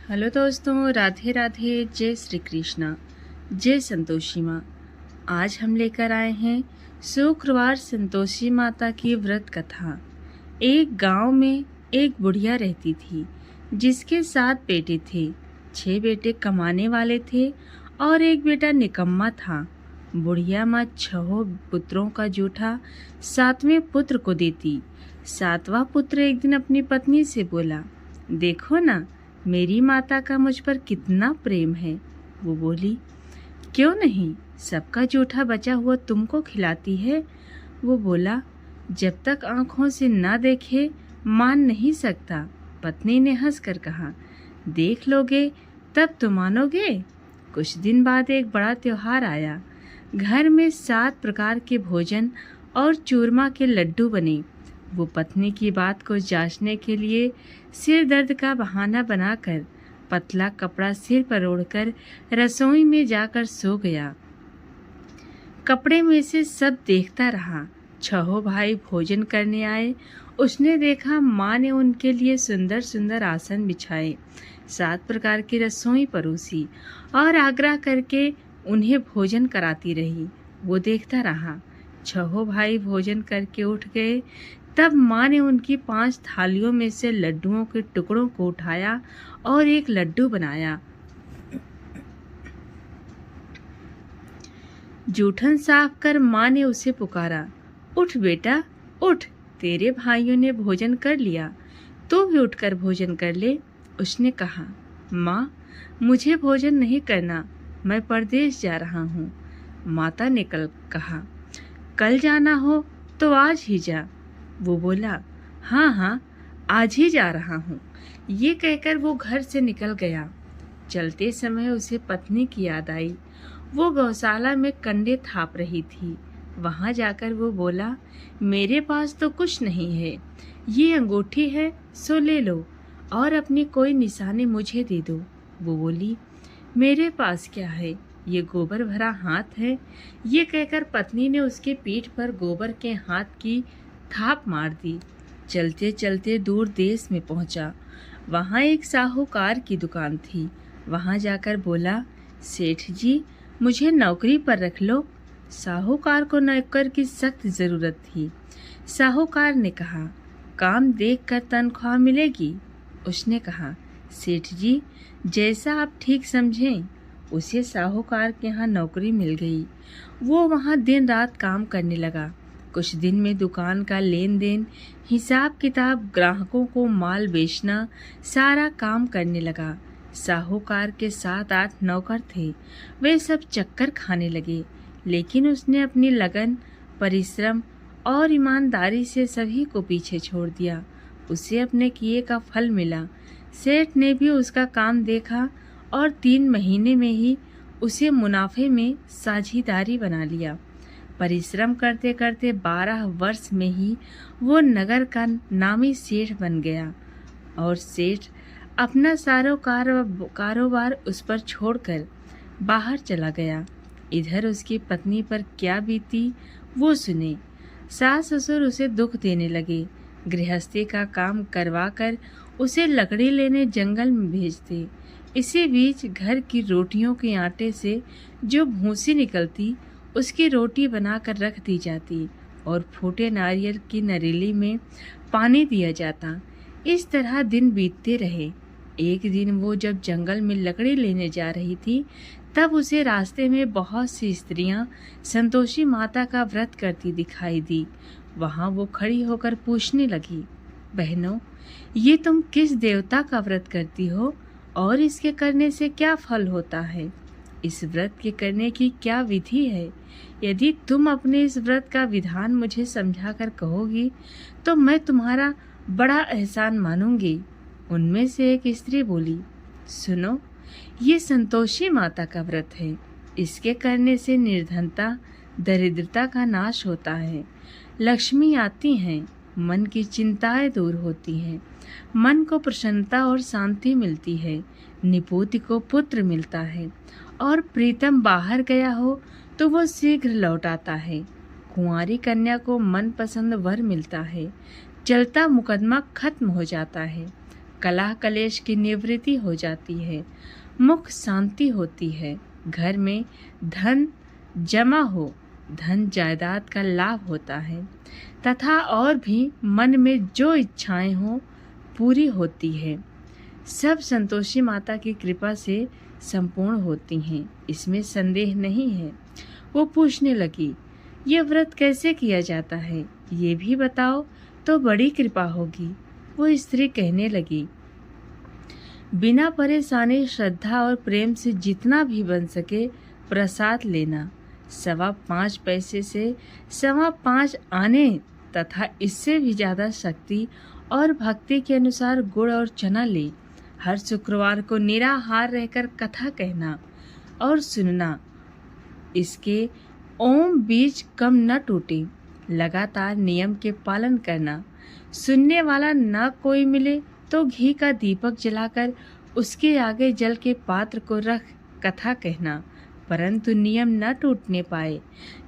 Hello दोस्तों, राधे राधे। जय श्री कृष्णा, जय संतोषी माँ। आज हम लेकर आए हैं शुक्रवार संतोषी माता की व्रत कथा। एक गांव में एक बुढ़िया रहती थी जिसके 7 बेटे थे। 6 बेटे कमाने वाले थे और एक बेटा निकम्मा था। बुढ़िया माँ 6 पुत्रों का जूठा 7वें पुत्र को देती। 7वां पुत्र एक दिन अपनी पत्नी से बोला, देखो ना, मेरी माता का मुझ पर कितना प्रेम है। वो बोली, क्यों नहीं, सबका जूठा बचा हुआ तुमको खिलाती है। वो बोला, जब तक आंखों से ना देखे मान नहीं सकता। पत्नी ने हंसकर कहा, देख लोगे तब तो मानोगे। कुछ दिन बाद एक बड़ा त्योहार आया। घर में 7 प्रकार के भोजन और चूरमा के लड्डू बने। वो पत्नी की बात को जांचने के लिए सिर दर्द का बहाना बनाकर पतला कपड़ा सिर पर ओढ़कर रसोई में जाकर सो गया। कपड़े में से सब देखता रहा। 6 भाई भोजन करने आए। उसने देखा माँ ने उनके लिए सुंदर सुंदर आसन बिछाए, 7 प्रकार की रसोई परोसी और आग्रह करके उन्हें भोजन कराती रही। वो देखता रहा। 6 भाई भोजन करके उठ गए। तब माँ ने उनकी 5 थालियों में से लड्डुओं के टुकड़ों को उठाया और एक लड्डू बनाया। जूठन साफ कर माँ ने उसे पुकारा, उठ बेटा उठ, तेरे भाइयों ने भोजन कर लिया, तू भी उठकर भोजन कर ले। उसने कहा, माँ, मुझे भोजन नहीं करना, मैं परदेश जा रहा हूँ। माता ने कहा, कल जाना हो तो आज ही जा। वो बोला, हाँ हाँ, आज ही जा रहा हूँ। ये कहकर वो घर से निकल गया। चलते समय उसे पत्नी की याद आई। वो गौशाला में कंडे थाप रही थी। वहाँ जाकर वो बोला, मेरे पास तो कुछ नहीं है, ये अंगूठी है सो ले लो और अपनी कोई निशानी मुझे दे दो। वो बोली, मेरे पास क्या है, ये गोबर भरा हाथ है। ये कहकर पत्नी ने उसके पीठ पर गोबर के हाथ की थाप मार दी। चलते चलते दूर देश में पहुंचा। वहां एक साहूकार की दुकान थी। वहां जाकर बोला, सेठ जी, मुझे नौकरी पर रख लो। साहूकार को नौकर की सख्त जरूरत थी। साहूकार ने कहा, काम देखकर तनख्वाह मिलेगी। उसने कहा, सेठ जी, जैसा आप ठीक समझें। उसे साहूकार के यहाँ नौकरी मिल गई। वो वहाँ दिन रात काम करने लगा। कुछ दिन में दुकान का लेन देन, हिसाब किताब, ग्राहकों को माल बेचना, सारा काम करने लगा। साहूकार के 7-8 नौकर थे। वे सब चक्कर खाने लगे, लेकिन उसने अपनी लगन, परिश्रम और ईमानदारी से सभी को पीछे छोड़ दिया। उसे अपने किए का फल मिला। सेठ ने भी उसका काम देखा और 3 महीने में ही उसे मुनाफे में साझीदारी बना लिया। परिश्रम करते करते 12 वर्ष में ही वो नगर का नामी सेठ बन गया और सेठ अपना सारा कारोबार उस पर छोड़कर बाहर चला गया। इधर उसकी पत्नी पर क्या बीती वो सुने। सास ससुर उसे दुख देने लगे। गृहस्थी का काम करवाकर उसे लकड़ी लेने जंगल में भेजते। इसी बीच घर की रोटियों के आटे से जो भूसी निकलती, उसकी रोटी बनाकर रख दी जाती और फूटे नारियल की नरीली में पानी दिया जाता। इस तरह दिन बीतते रहे। एक दिन वो जब जंगल में लकड़ी लेने जा रही थी, तब उसे रास्ते में बहुत सी स्त्रियां संतोषी माता का व्रत करती दिखाई दी। वहां वो खड़ी होकर पूछने लगी, बहनों, ये तुम किस देवता का व्रत करती हो और इसके करने से क्या फल होता है? इस व्रत के करने की क्या विधि है? यदि तुम अपने इस व्रत का विधान मुझे समझाकर कहोगी तो मैं तुम्हारा बड़ा एहसान मानूंगी। उनमें से एक स्त्री बोली, सुनो, ये संतोषी माता का व्रत है। इसके करने से निर्धनता, दरिद्रता का नाश होता है। लक्ष्मी आती हैं, मन की चिंताएं दूर होती हैं, मन को प्रसन्नता और शांति मिलती है, निपुति को पुत्र मिलता है और प्रीतम बाहर गया हो तो वो शीघ्र लौट आता है। कुंवारी कन्या को मनपसंद वर मिलता है, चलता मुकदमा खत्म हो जाता है, कलह कलेश की निवृत्ति हो जाती है, मुख शांति होती है, घर में धन जमा हो, धन जायदाद का लाभ होता है तथा और भी मन में जो इच्छाएं हों पूरी होती है। सब संतोषी माता की कृपा से संपूर्ण होती हैं, इसमें संदेह नहीं है। वो पूछने लगी, ये व्रत कैसे किया जाता है, ये भी बताओ तो बड़ी कृपा होगी। वो स्त्री कहने लगी, बिना परेशानी श्रद्धा और प्रेम से जितना भी बन सके प्रसाद लेना, 5.25 पैसे से 5.25 आने तथा इससे भी ज़्यादा शक्ति और भक्ति के अनुसार गुड़ और चना ले। हर शुक्रवार को निराहार रहकर कथा कहना और सुनना, इसके ओम बीज कम न टूटे। लगातार नियम के पालन करना। सुनने वाला न कोई मिले तो घी का दीपक जलाकर उसके आगे जल के पात्र को रख कथा कहना, परंतु नियम न टूटने पाए।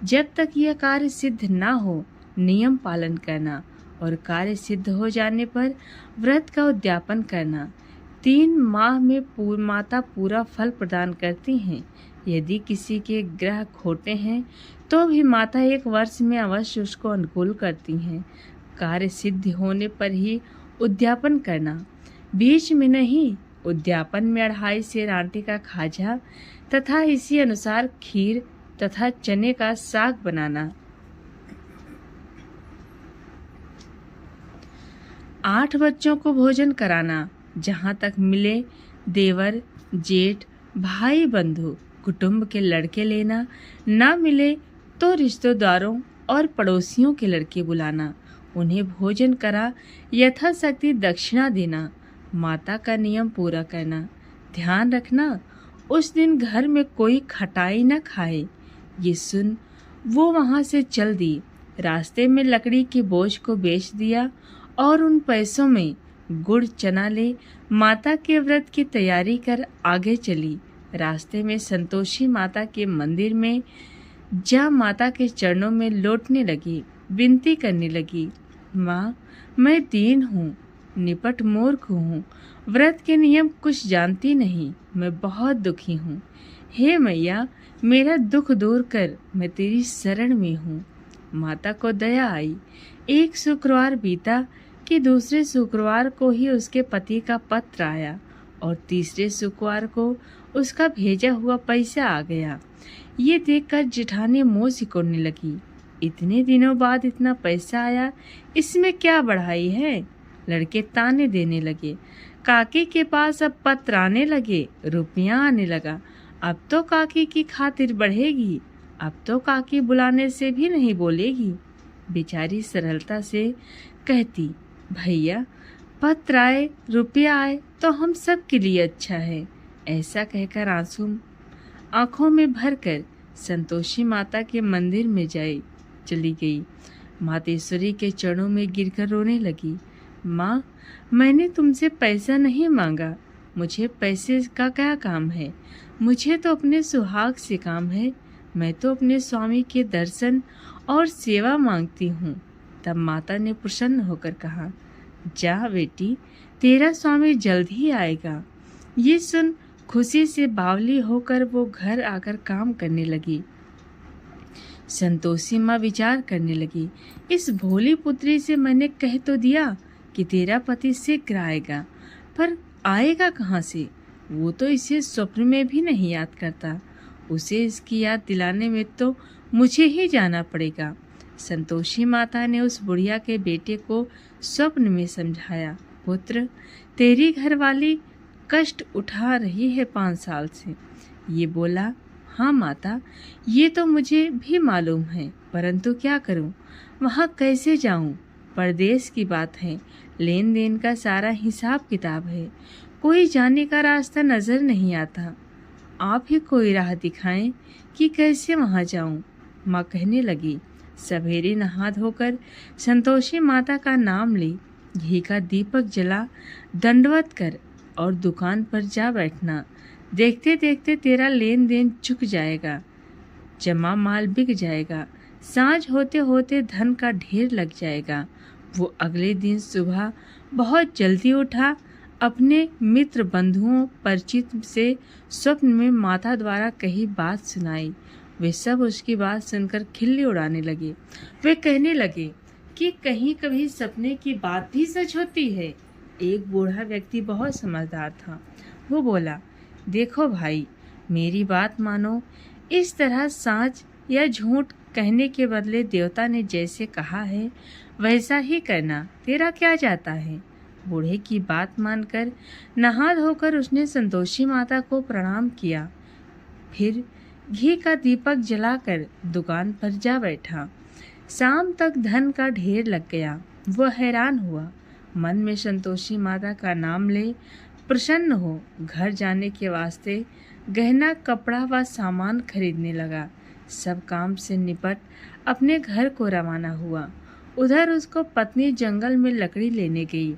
जब तक यह कार्य सिद्ध न हो नियम पालन करना और कार्य सिद्ध हो जाने पर व्रत का उद्यापन करना। 3 माह में माता पूरा फल प्रदान करती हैं। यदि किसी के ग्रह खोटे हैं तो भी माता 1 वर्ष में अवश्य उसको अनुकूल करती हैं। कार्य सिद्ध होने पर ही उद्यापन करना, बीच में नहीं। उद्यापन में 2.5 सेर आटे का खाजा तथा इसी अनुसार खीर तथा चने का साग बनाना। 8 बच्चों को भोजन कराना, जहाँ तक मिले देवर जेठ भाई बंधु कुटुंब के लड़के लेना, ना मिले तो रिश्तेदारों और पड़ोसियों के लड़के बुलाना, उन्हें भोजन करा यथाशक्ति दक्षिणा देना। माता का नियम पूरा करना। ध्यान रखना उस दिन घर में कोई खटाई न खाए। ये सुन वो वहाँ से चल दी। रास्ते में लकड़ी के बोझ को बेच दिया और उन पैसों में गुड़ चना ले माता के व्रत की तैयारी कर आगे चली। रास्ते में संतोषी माता के मंदिर में जा माता के चरणों में लौटने लगी, विनती करने लगी, माँ मैं दीन हूँ, निपट मूर्ख हूँ, व्रत के नियम कुछ जानती नहीं, मैं बहुत दुखी हूँ। हे मैया मेरा दुख दूर कर, मैं तेरी शरण में हूँ। माता को दया आई। एक शुक्रवार बीता कि दूसरे शुक्रवार को ही उसके पति का पत्र आया और तीसरे शुक्रवार को उसका भेजा हुआ पैसा आ गया। ये देखकर जेठानी मुँह सिकोड़ने लगी। इतने दिनों बाद इतना पैसा आया, इसमें क्या बढ़ाई है? लड़के ताने देने लगे। काकी के पास अब पत्र आने लगे, रुपया आने लगा। अब तो काकी की खातिर बढ़ेगी, अब तो काकी बुलाने से भी नहीं बोलेगी। बेचारी सरलता से कहती, भैया पत्र आए रुपया आए तो हम सब के लिए अच्छा है। ऐसा कहकर आंसू आंखों में भरकर संतोषी माता के मंदिर में चली गई। मातेश्वरी के चरणों में गिरकर रोने लगी। माँ मैंने तुमसे पैसा नहीं मांगा, मुझे पैसे का क्या काम है? मुझे तो अपने सुहाग से काम है। मैं तो अपने स्वामी के दर्शन और सेवा मांगती हूँ। तब माता ने प्रसन्न होकर कहा, जा बेटी तेरा स्वामी जल्द ही आएगा। ये सुन खुशी से बावली होकर वो घर आकर काम करने लगी। संतोषी माँ विचार करने लगी, इस भोली पुत्री से मैंने कह तो दिया कि तेरा पति शीघ्र आएगा, पर आएगा कहाँ से? वो तो इसे स्वप्न में भी नहीं याद करता। उसे इसकी याद दिलाने में तो मुझे ही जाना पड़ेगा। संतोषी माता ने उस बुढ़िया के बेटे को स्वप्न में समझाया, पुत्र तेरी घरवाली कष्ट उठा रही है 5 साल से। ये बोला, हाँ माता ये तो मुझे भी मालूम है, परंतु क्या करूं? वहाँ कैसे जाऊं? परदेश की बात है, लेन देन का सारा हिसाब किताब है, कोई जाने का रास्ता नजर नहीं आता। आप ही कोई राह दिखाएं कि कैसे वहाँ जाऊं। माँ कहने लगी। सवेरे नहा धोकर संतोषी माता का नाम ले, घी का दीपक जला, दंडवत कर और दुकान पर जा बैठना। देखते देखते तेरा लेन देन चुक जाएगा, जमा माल बिक जाएगा, सांझ होते होते धन का ढेर लग जाएगा। वो अगले दिन सुबह बहुत जल्दी उठा, अपने मित्र बंधुओं परिचित से स्वप्न में माता द्वारा कही बात सुनाई। वे सब उसकी बात सुनकर खिल्ली उड़ाने लगे। वे कहने लगे कि कहीं कभी सपने की बात भी सच होती है। एक बूढ़ा व्यक्ति बहुत समझदार था। वो बोला, देखो भाई, मेरी बात मानो। इस तरह सच या झूठ कहने के बदले देवता ने जैसे कहा है वैसा ही करना। तेरा क्या जाता है। बूढ़े की बात मानकर नहा धोकर उसने संतोषी माता को प्रणाम किया। फिर घी का दीपक जलाकर दुकान पर जा बैठा। शाम तक धन का ढेर लग गया। वह हैरान हुआ। मन में संतोषी माता का नाम ले प्रसन्न हो घर जाने के वास्ते गहना कपड़ा व सामान खरीदने लगा। सब काम से निपट अपने घर को रवाना हुआ। उधर उसको पत्नी जंगल में लकड़ी लेने गई।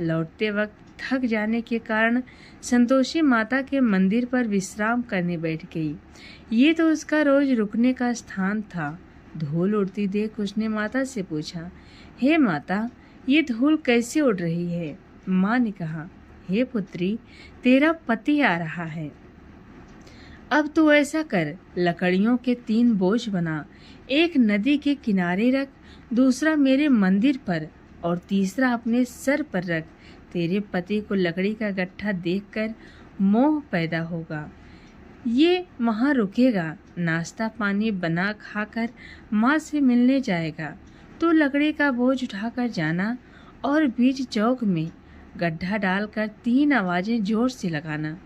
लौटते वक्त थक जाने के कारण संतोषी माता के मंदिर पर विश्राम करने बैठ गई। ये तो उसका रोज रुकने का स्थान था। धूल उड़ती देख उसने माता से पूछा, हे माता, ये धूल कैसे उड़ रही है। माँ ने कहा, हे पुत्री, तेरा पति आ रहा है। अब तू ऐसा कर, लकड़ियों के 3 बोझ बना। एक नदी के किनारे रख, दूसरा मेरे मंदिर पर और तीसरा अपने सर पर रख। तेरे पति को लकड़ी का गट्ठा देखकर मोह पैदा होगा। ये वहाँ रुकेगा, नाश्ता पानी बना खाकर माँ से मिलने जाएगा। तो लकड़ी का बोझ उठाकर जाना और बीच चौक में गड्ढा डालकर 3 आवाजें जोर से लगाना,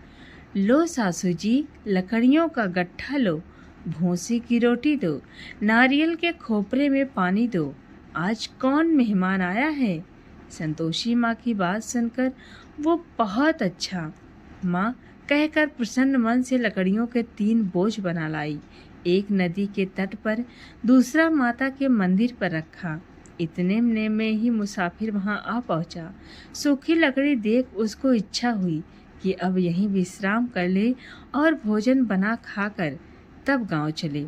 लो सासू जी, लकड़ियों का गट्ठा लो, भूसी की रोटी दो, नारियल के खोपरे में पानी दो, आज कौन मेहमान आया है। संतोषी माँ की बात सुनकर वो बहुत अच्छा माँ कहकर प्रसन्न मन से लकड़ियों के 3 बोझ बना लाई। एक नदी के तट पर, दूसरा माता के मंदिर पर रखा। इतने में ही मुसाफिर वहां आ पहुंचा। सूखी लकड़ी देख उसको इच्छा हुई कि अब यहीं विश्राम कर ले और भोजन बना खाकर तब गांव चले।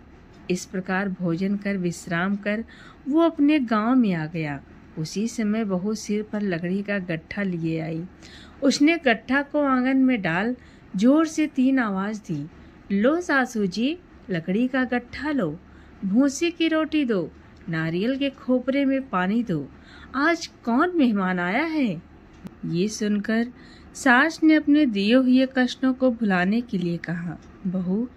इस प्रकार भोजन कर विश्राम कर वो अपने गांव में आ गया। उसी समय बहू सिर पर लकड़ी का गट्ठा लिए आई। उसने गट्ठा को आंगन में डाल जोर से 3 आवाज दी, लो सासू जी, लकड़ी का गट्ठा लो, भूसी की रोटी दो, नारियल के खोपरे में पानी दो, आज कौन मेहमान आया है। ये सुनकर सास ने अपने दिए हुए कष्टों को भुलाने के लिए कहा, बहू,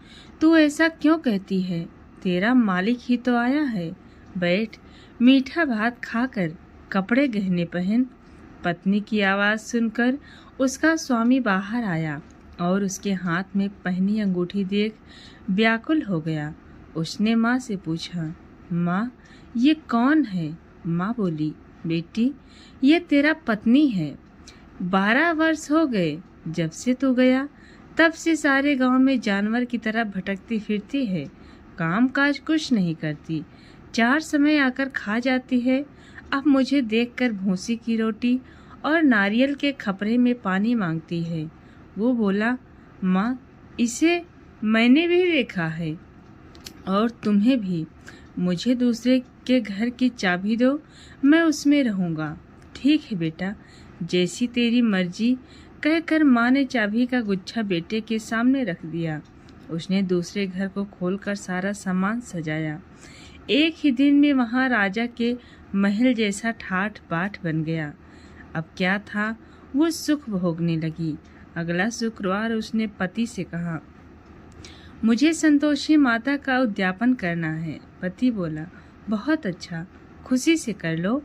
तू ऐसा क्यों कहती है। तेरा मालिक ही तो आया है। बैठ, मीठा भात खाकर कपड़े गहने पहन। पत्नी की आवाज़ सुनकर उसका स्वामी बाहर आया और उसके हाथ में पहनी अंगूठी देख व्याकुल हो गया। उसने माँ से पूछा, माँ, ये कौन है। माँ बोली, बेटी, ये तेरा पत्नी है। 12 वर्ष हो गए जब से तू गया, तब से सारे गांव में जानवर की तरह भटकती फिरती है। काम काज कुछ नहीं करती, 4 समय आकर खा जाती है। अब मुझे देखकर भूसी की रोटी और नारियल के खपरे में पानी मांगती है। वो बोला, माँ, इसे मैंने भी देखा है और तुम्हें भी। मुझे दूसरे के घर की चाबी दो, मैं उसमें रहूँगा। ठीक है बेटा, जैसी तेरी मर्जी, कहकर माँ ने चाबी का गुच्छा बेटे के सामने रख दिया। उसने दूसरे घर को खोलकर सारा सामान सजाया। एक ही दिन में वहाँ राजा के महल जैसा ठाठ बाट बन गया। अब क्या था, वो सुख भोगने लगी। अगला शुक्रवार उसने पति से कहा, मुझे संतोषी माता का उद्यापन करना है। पति बोला, बहुत अच्छा, खुशी से कर लो।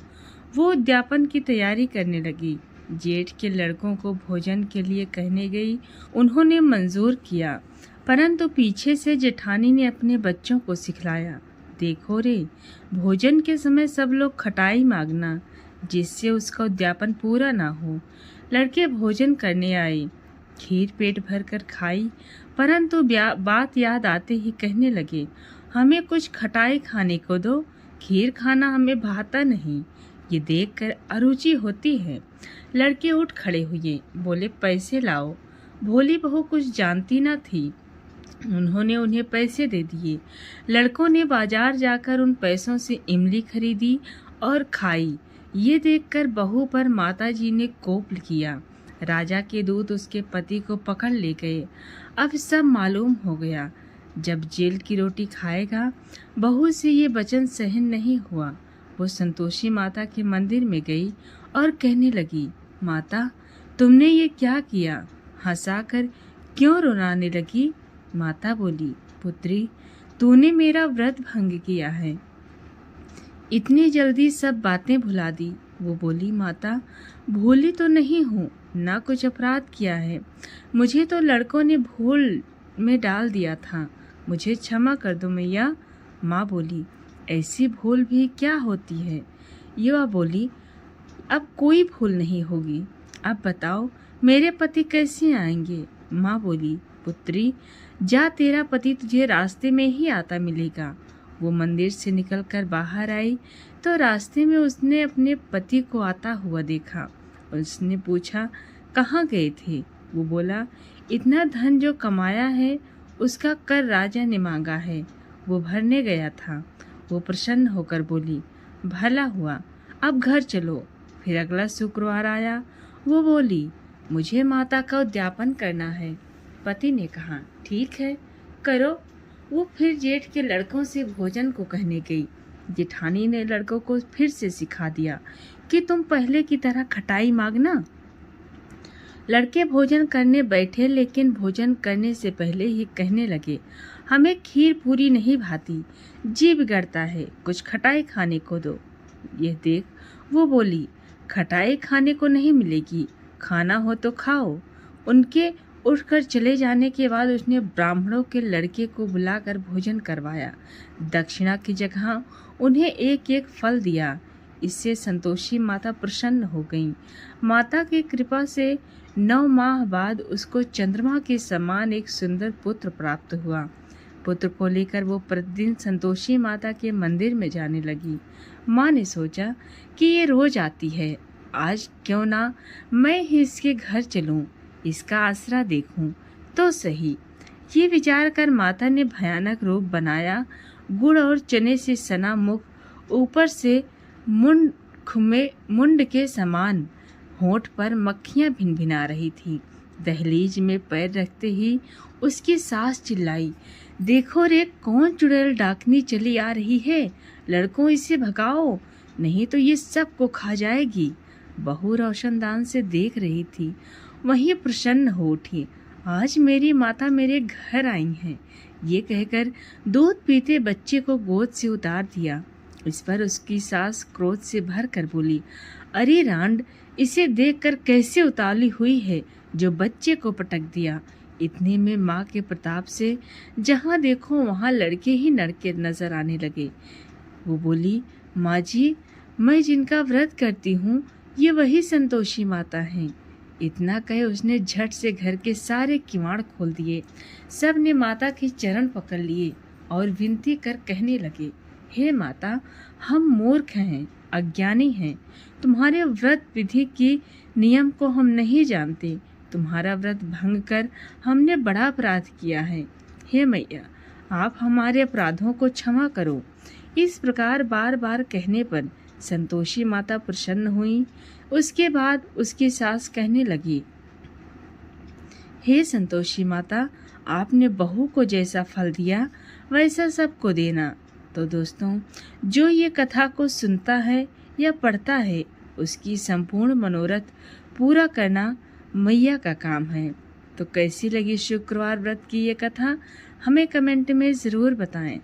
वो उद्यापन की तैयारी करने लगी। जेठ के लड़कों को भोजन के लिए कहने गई। उन्होंने मंजूर किया, परंतु पीछे से जेठानी ने अपने बच्चों को सिखलाया, देखो रे, भोजन के समय सब लोग खटाई मांगना, जिससे उसका उद्यापन पूरा ना हो। लड़के भोजन करने आए, खीर पेट भर कर खाई, परंतु बात याद आते ही कहने लगे, हमें कुछ खटाई खाने को दो, खीर खाना हमें भाता नहीं। ये देखकर अरुचि होती है। लड़के उठ खड़े हुए, बोले, पैसे लाओ। भोली बहू कुछ जानती न थी। उन्होंने उन्हें पैसे दे दिए। लड़कों ने बाजार जाकर उन पैसों से इमली खरीदी और खाई। ये देखकर बहू पर माताजी ने कोप किया। राजा के दूत उसके पति को पकड़ ले गए। अब सब मालूम हो गया। जब जेल की रोटी खाएगा, बहू से ये वचन सहन नहीं हुआ। वो संतोषी माता के मंदिर में गई और कहने लगी, माता, तुमने ये क्या किया? हंसाकर क्यों रुलाने लगी? माता बोली, पुत्री, तूने मेरा व्रत भंग किया है, इतनी जल्दी सब बातें भुला दी। वो बोली, माता, भूली तो नहीं हूँ, ना कुछ अपराध किया है। मुझे तो लड़कों ने भूल में डाल दिया था, मुझे क्षमा कर दो मैया। माँ बोली, ऐसी भूल भी क्या होती है? युवा बोली, अब कोई भूल नहीं होगी। अब बताओ मेरे पति कैसे आएंगे? माँ बोली, पुत्री, जा, तेरा पति तुझे रास्ते में ही आता मिलेगा। वो मंदिर से निकलकर बाहर आई तो रास्ते में उसने अपने पति को आता हुआ देखा। उसने पूछा, कहाँ गए थे? वो बोला, इतना धन जो कमाया है उसका कर राजा ने मांगा है, वो भरने गया था। वो प्रसन्न होकर बोली, भला हुआ, अब घर चलो। फिर अगला शुक्रवार आया। वो बोली, मुझे माता का उद्यापन करना है। पति ने कहा, ठीक है, करो। वो फिर जेठ के लड़कों से भोजन को कहने गई। जेठानी ने लड़कों को फिर से सिखा दिया कि तुम पहले की तरह खटाई मांगना। लड़के भोजन करने बैठे, लेकिन भोजन करने से पहले ही कहने लगे, हमें खीर पूरी नहीं भाती, जी बिगड़ता है, कुछ खटाई खाने को दो। यह देख वो बोली, खटाई खाने को नहीं मिलेगी, खाना हो तो खाओ। उनके उठकर चले जाने के बाद उसने ब्राह्मणों के लड़के को बुलाकर भोजन करवाया। दक्षिणा की जगह उन्हें एक एक फल दिया। इससे संतोषी माता प्रसन्न हो गईं। माता की कृपा से 9 माह बाद उसको चंद्रमा के समान एक सुंदर पुत्र प्राप्त हुआ। पुत्र को लेकर वो प्रतिदिन संतोषी माता के मंदिर में जाने लगी। माँ ने सोचा कि ये रोज आती है, आज क्यों ना मैं ही इसके घर चलूं, इसका आसरा देखूं तो सही। ये विचार कर माता ने भयानक रूप बनाया। गुड़ और चने से सना मुख, ऊपर से मुंड के समान, होंठ पर मक्खियां भिनभिना रही थी। दहलीज में पैर रखते ही उसकी सास चिल्लाई, देखो रे, कौन चुड़ैल डाकनी चली आ रही है, लड़कों इसे भगाओ, नहीं तो ये सबको खा जाएगी। बहू रोशनदान से देख रही थी, वहीं प्रसन्न हो उठी। आज मेरी माता मेरे घर आई हैं। ये कहकर दूध पीते बच्चे को गोद से उतार दिया। इस पर उसकी सास क्रोध से भर कर बोली, अरे रांड, इसे देखकर कैसे उतावली हुई है जो बच्चे को पटक दिया। इतने में माँ के प्रताप से जहाँ देखो वहाँ लड़के ही लड़के नजर आने लगे। वो बोली, माँ जी, मैं जिनका व्रत करती हूँ ये वही संतोषी माता हैं। इतना कहे उसने झट से घर के सारे किवाड़ खोल दिए। सब ने माता के चरण पकड़ लिए और विनती कर कहने लगे, हे माता, हम मूर्ख हैं, अज्ञानी हैं, तुम्हारे व्रत विधि की नियम को हम नहीं जानते। तुम्हारा व्रत भंग कर हमने बड़ा अपराध किया है। हे मैया, आप हमारे अपराधों को क्षमा करो। इस प्रकार बार बार कहने पर संतोषी माता प्रसन्न हुई। उसके बाद उसकी सास कहने लगी, हे संतोषी माता, आपने बहू को जैसा फल दिया वैसा सबको देना। तो दोस्तों, जो ये कथा को सुनता है या पढ़ता है उसकी संपूर्ण मनोरथ पूरा करना मैया का काम है। तो कैसी लगी शुक्रवार व्रत की ये कथा, हमें कमेंट में ज़रूर बताएं।